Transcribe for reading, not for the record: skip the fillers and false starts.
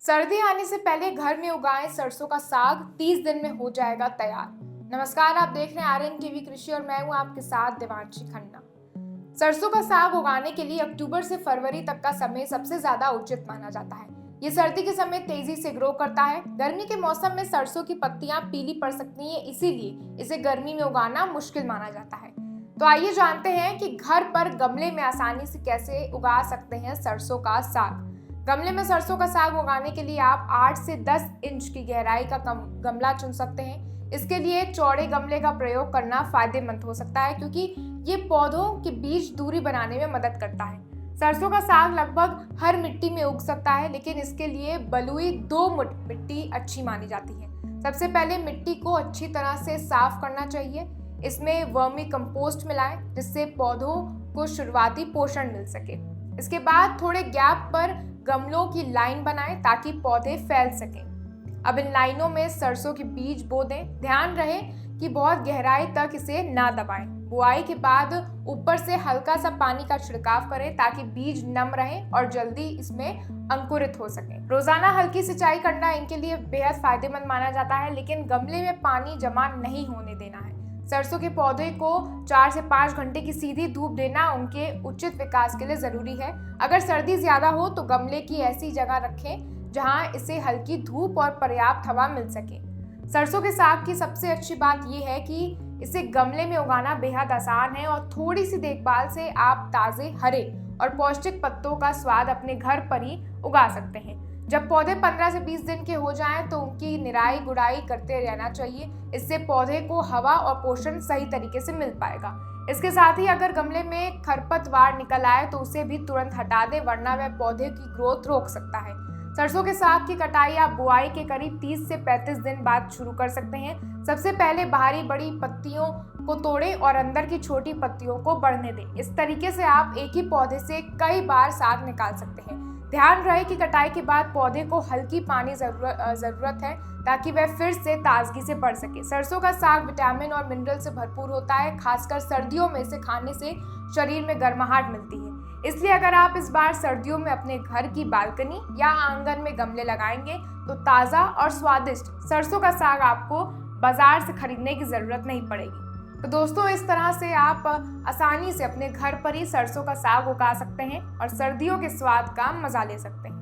सर्दी आने से पहले घर में उगाएं सरसों का साग, 30 दिन में हो जाएगा तैयार। नमस्कार, आप देख रहे हैं आर्यन टीवी कृषि और मैं हूं आपके साथ देवांशी खन्ना। सरसों का साग उगाने के लिए अक्टूबर से फरवरी तक का समय सबसे ज्यादा उचित माना जाता है। ये सर्दी के समय तेजी से ग्रो करता है। गर्मी के मौसम में सरसों की पत्तियां पीली पड़ सकती हैं, इसीलिए इसे गर्मी में उगाना मुश्किल माना जाता है। तो आइए जानते हैं कि घर पर गमले में आसानी से कैसे उगा सकते हैं सरसों का साग। गमले में सरसों का साग उगाने के लिए आप 8 से 10 इंच की गहराई का गमला चुन सकते हैं। इसके लिए चौड़े गमले का प्रयोग करना फायदेमंद हो सकता है, क्योंकि ये पौधों के बीच दूरी बनाने में मदद करता है। सरसों का साग लगभग हर मिट्टी में उग सकता है, लेकिन इसके लिए बलुई दोमट मिट्टी अच्छी मानी जाती है। सबसे पहले मिट्टी को अच्छी तरह से साफ करना चाहिए। इसमें वर्मी कंपोस्ट मिलाएं, जिससे पौधों को शुरुआती पोषण मिल सके। इसके बाद थोड़े गैप पर गमलों की लाइन बनाएं ताकि पौधे फैल सकें। अब इन लाइनों में सरसों के बीज बो दें। ध्यान रहे कि बहुत गहराई तक इसे ना दबाएं। बुआई के बाद ऊपर से हल्का सा पानी का छिड़काव करें ताकि बीज नम रहें और जल्दी इसमें अंकुरित हो सकें। रोजाना हल्की सिंचाई करना इनके लिए बेहद फायदेमंद माना जाता है, लेकिन गमले में पानी जमा नहीं होने देना है। सरसों के पौधे को 4 से 5 घंटे की सीधी धूप देना उनके उचित विकास के लिए जरूरी है। अगर सर्दी ज्यादा हो तो गमले की ऐसी जगह रखें जहां इसे हल्की धूप और पर्याप्त हवा मिल सके। सरसों के साग की सबसे अच्छी बात यह है कि इसे गमले में उगाना बेहद आसान है और थोड़ी सी देखभाल से आप ताजे, हरे और पौष्टिक पत्तों का स्वाद अपने घर पर ही उगा सकते हैं। जब पौधे 15 से 20 दिन के हो जाएं तो उनकी निराई गुड़ाई करते रहना चाहिए। इससे पौधे को हवा और पोषण सही तरीके से मिल पाएगा। इसके साथ ही अगर गमले में खरपतवार निकल आए तो उसे भी तुरंत हटा दें, वरना वह पौधे की ग्रोथ रोक सकता है। सरसों के साग की कटाई आप बुआई के करीब 30 से 35 दिन बाद शुरू कर सकते हैं। सबसे पहले बाहरी बड़ी पत्तियों को तोड़ें और अंदर की छोटी पत्तियों को बढ़ने दें। इस तरीके से आप एक ही पौधे से कई बार साग निकाल सकते हैं। ध्यान रहे कि कटाई के बाद पौधे को हल्की पानी जरूरत है ताकि वह फिर से ताजगी से बढ़ सके। सरसों का साग विटामिन और मिनरल से भरपूर होता है। खासकर सर्दियों में इसे खाने से शरीर में गर्माहट मिलती है। इसलिए अगर आप इस बार सर्दियों में अपने घर की बालकनी या आंगन में गमले लगाएंगे तो ताज़ा और स्वादिष्ट सरसों का साग आपको बाजार से खरीदने की जरूरत नहीं पड़ेगी। तो दोस्तों, इस तरह से आप आसानी से अपने घर पर ही सरसों का साग उगा सकते हैं और सर्दियों के स्वाद का मजा ले सकते हैं।